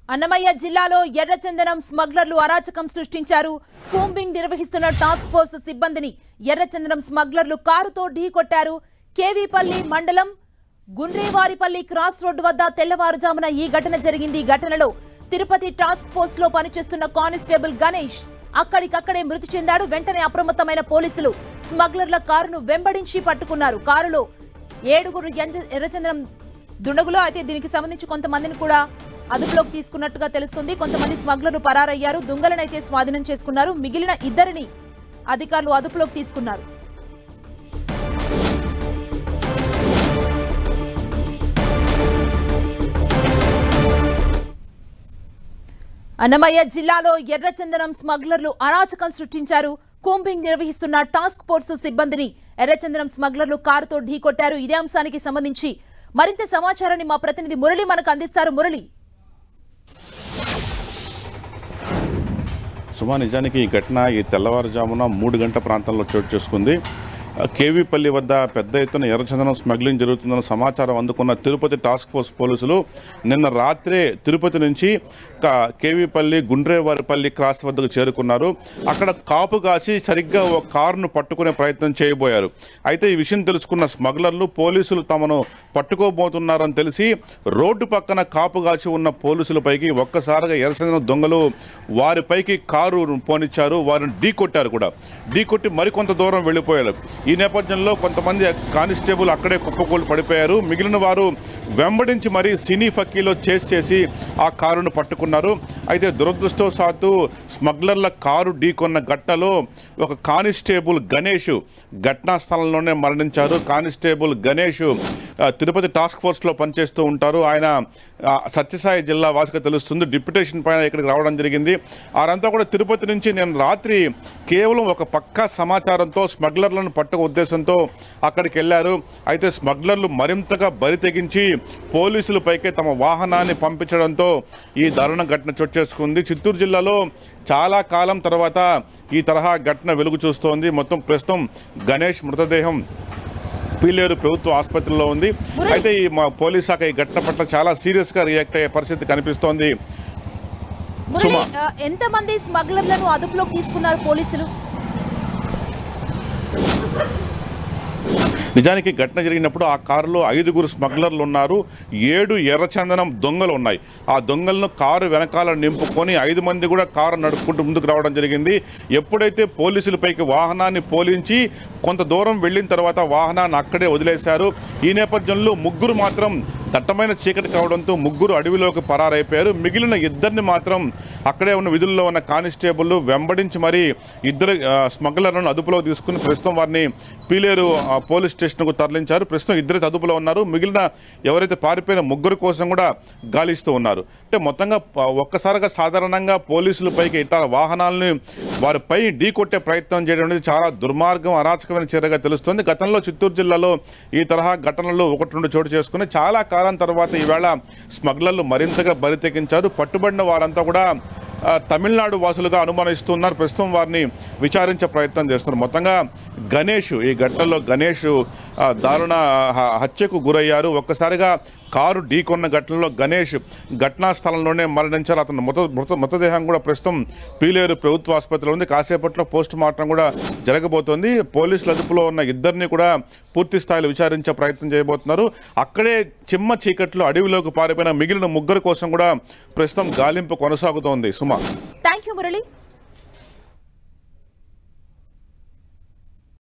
అన్నమయ్య జిల్లాలో ఎర్రచందనం స్మగ్లర్లు అరాచకం సృష్టించారు. కూంబింగ్ నిర్వహిస్తున్న టాస్క్ ఫోర్స్ సిబ్బందిని ఎర్రచందనం స్మగ్లర్లు కారుతో ఢీకొట్టారు. కేవీపల్లి మండలం గుండ్రేవారిపల్లి క్రాస్ రోడ్డు వద్ద తెల్లవారుజామున ఈ ఘటన జరిగింది. ఈ ఘటనలో తిరుపతి టాస్క్ ఫోర్స్ లో పనిచేస్తున్న కానిస్టేబుల్ గణేష్ అక్కడికక్కడే మృతి చెందాడు. వెంటనే అప్రమత్తమైన పోలీసులు స్మగ్లర్ల కారును వెంబడించి పట్టుకున్నారు. కారులో 7 ఎర్రచందనం దుండగులు. అయితే దీనికి సంబంధించి కొంతమందిని కూడా అదుపులోకి తీసుకున్నట్టుగా తెలుస్తుంది. కొంతమంది స్మగ్లర్లు పరారయ్యారు. దొంగలనైతే స్వాధీనం చేసుకున్నారు. మిగిలిన ఇద్దరిని అధికారులు అదుపులోకి తీసుకున్నారు. అన్నమయ్య జిల్లాలో ఎర్రచందనం స్మగ్లర్లు అరాచకం సృష్టించారు. కూంబింగ్ నిర్వహిస్తున్న టాస్క్ ఫోర్స్ సిబ్బందిని ఎర్రచందనం స్మగ్లర్లు కారుతో ఢీకొట్టారు. ఇదే అంశానికి సంబంధించి మరింత సమాచారాన్ని మా ప్రతినిధి మురళి మనకు అందిస్తారు. మురళి, సుమా, నిజానికి ఈ ఘటన ఈ తెల్లవారుజామున 3 గంటల ప్రాంతంలో చోటు చేసుకుంది. కేవీపల్లి వద్ద పెద్ద ఎత్తున ఎర్రచందనం స్మగ్లింగ్ జరుగుతుందన్న సమాచారం అందుకున్న తిరుపతి టాస్క్ ఫోర్స్ పోలీసులు నిన్న రాత్రే తిరుపతి నుంచి కేవీపల్లి గుండ్రేవారిపల్లి క్రాస్ వద్దకు చేరుకున్నారు. అక్కడ కాపు కాసి సరిగ్గా ఒక కారును పట్టుకునే ప్రయత్నం చేయబోయారు. అయితే ఈ విషయం తెలుసుకున్న స్మగ్లర్లు పోలీసులు తమను పట్టుకోబోతున్నారని తెలిసి రోడ్డు పక్కన కాపు కాచి ఉన్న పోలీసులపైకి ఒక్కసారిగా ఎర్రచందనం దొంగలు వారిపైకి కారు పోనిచ్చారు. వారిని ఢీకొట్టారు కూడా. ఢీకొట్టి మరికొంత దూరం వెళ్ళిపోయారు. ఈ నేపథ్యంలో కొంతమంది కానిస్టేబుల్ అక్కడే కుప్పకూలు పడిపోయారు. మిగిలిన వారు వెంబడించి మరీ సినీ ఫక్కీలో చేసి ఆ కారును పట్టుకున్నారు. అయితే దురదృష్టవశాత్తు స్మగ్లర్ల కారు ఢీకొన్న ఘటనలో ఒక కానిస్టేబుల్ గణేష్ ఘటనా స్థలంలోనే మరణించారు. కానిస్టేబుల్ గణేష్ తిరుపతి టాస్క్ ఫోర్స్లో పనిచేస్తూ ఉంటారు. ఆయన సత్యసాయి జిల్లా వాసిగా తెలుస్తుంది. డిప్యుటేషన్ పైన ఇక్కడికి రావడం జరిగింది. వారంతా కూడా తిరుపతి నుంచి నేను రాత్రి కేవలం ఒక పక్కా సమాచారంతో స్మగ్లర్లను పట్టుకు ఉద్దేశంతో అక్కడికి వెళ్లారు. అయితే స్మగ్లర్లు మరింతగా బరి తెగించి పోలీసులపైకే తమ వాహనాన్ని పంపించడంతో ఈ దారుణ ఘటన చోటు చేసుకుంది. చిత్తూరు జిల్లాలో చాలా కాలం తర్వాత ఈ తరహా ఘటన వెలుగు చూస్తోంది. మొత్తం ప్రస్తుతం గణేష్ మృతదేహం పీలేరు ప్రభుత్వ ఆసుపత్రిలో ఉంది. అయితే ఈ పోలీస్ శాఖ ఈ ఘటన పట్ల చాలా సీరియస్ గా రియాక్ట్ అయ్యే పరిస్థితి కనిపిస్తోంది. ఎంతమంది స్మగ్లర్లను అదుపులోకి తీసుకున్నారు పోలీసులు? నిజానికి ఘటన జరిగినప్పుడు ఆ కారులో 5 స్మగ్లర్లు ఉన్నారు. 7 ఎర్రచందనం దొంగలు ఉన్నాయి. ఆ దొంగలను కారు వెనకాల నింపుకొని 5 మంది కూడా కారు నడుపుకుంటూ ముందుకు రావడం జరిగింది. ఎప్పుడైతే పోలీసులపైకి వాహనాన్ని పోలించి కొంత దూరం వెళ్ళిన తర్వాత వాహనాన్ని అక్కడే వదిలేశారు. ఈ నేపథ్యంలో 3 మాత్రం దట్టమైన చీకటి కావడంతో 3 అడవిలోకి పరారైపోయారు. మిగిలిన 2 మాత్రం అక్కడే ఉన్న విధుల్లో ఉన్న కానిస్టేబుల్ వెంబడించి మరీ 2 స్మగ్లర్లను అదుపులో తీసుకుని ప్రస్తుతం వారిని పీలేరు పోలీస్ స్టేషన్కు తరలించారు. ప్రస్తుతం 2 అదుపులో ఉన్నారు. మిగిలిన ఎవరైతే పారిపోయిన 3 కోసం కూడా గాలిస్తూ ఉన్నారు. అంటే మొత్తంగా ఒక్కసారిగా సాధారణంగా పోలీసులపైకి ఇట్లా వాహనాలని వారిపై ఢీకొట్టే ప్రయత్నం చేయడం అనేది చాలా దుర్మార్గం, అరాచకమైన చర్యగా తెలుస్తుంది. గతంలో చిత్తూరు జిల్లాలో ఈ తరహా ఘటనలు 1-2 చోటు చేసుకుని చాలా కాలం తర్వాత ఈవేళ స్మగ్లర్లు మరింతగా బరి తెగించారు. పట్టుబడిన వారంతా కూడా తమిళనాడు వాసులుగా అనుమానిస్తున్నారు. ప్రస్తుతం వారిని విచారించే ప్రయత్నం చేస్తున్నారు. మొత్తంగా గణేష్ ఈ ఘటనలో గణేష్ దారుణ హత్యకు గురయ్యారు. ఒక్కసారిగా కారు ఢీకొన్న ఘటనలో గణేష్ ఘటనా స్థలంలోనే మరణించారు. అతను మృతదేహం కూడా ప్రస్తుతం పీలేరు ప్రభుత్వ ఆసుపత్రిలో ఉంది. కాసేపట్లో పోస్ట్ మార్టం కూడా జరగబోతోంది. పోలీసుల అదుపులో ఉన్న 2 కూడా పూర్తి స్థాయిలో విచారించే ప్రయత్నం చేయబోతున్నారు. అక్కడే చిమ్మ చీకట్లో అడవిలోకి పారిపోయిన మిగిలిన 3 కోసం కూడా ప్రస్తుతం గాలింపు కొనసాగుతోంది. సుమా, థ్యాంక్ యూ మురళి.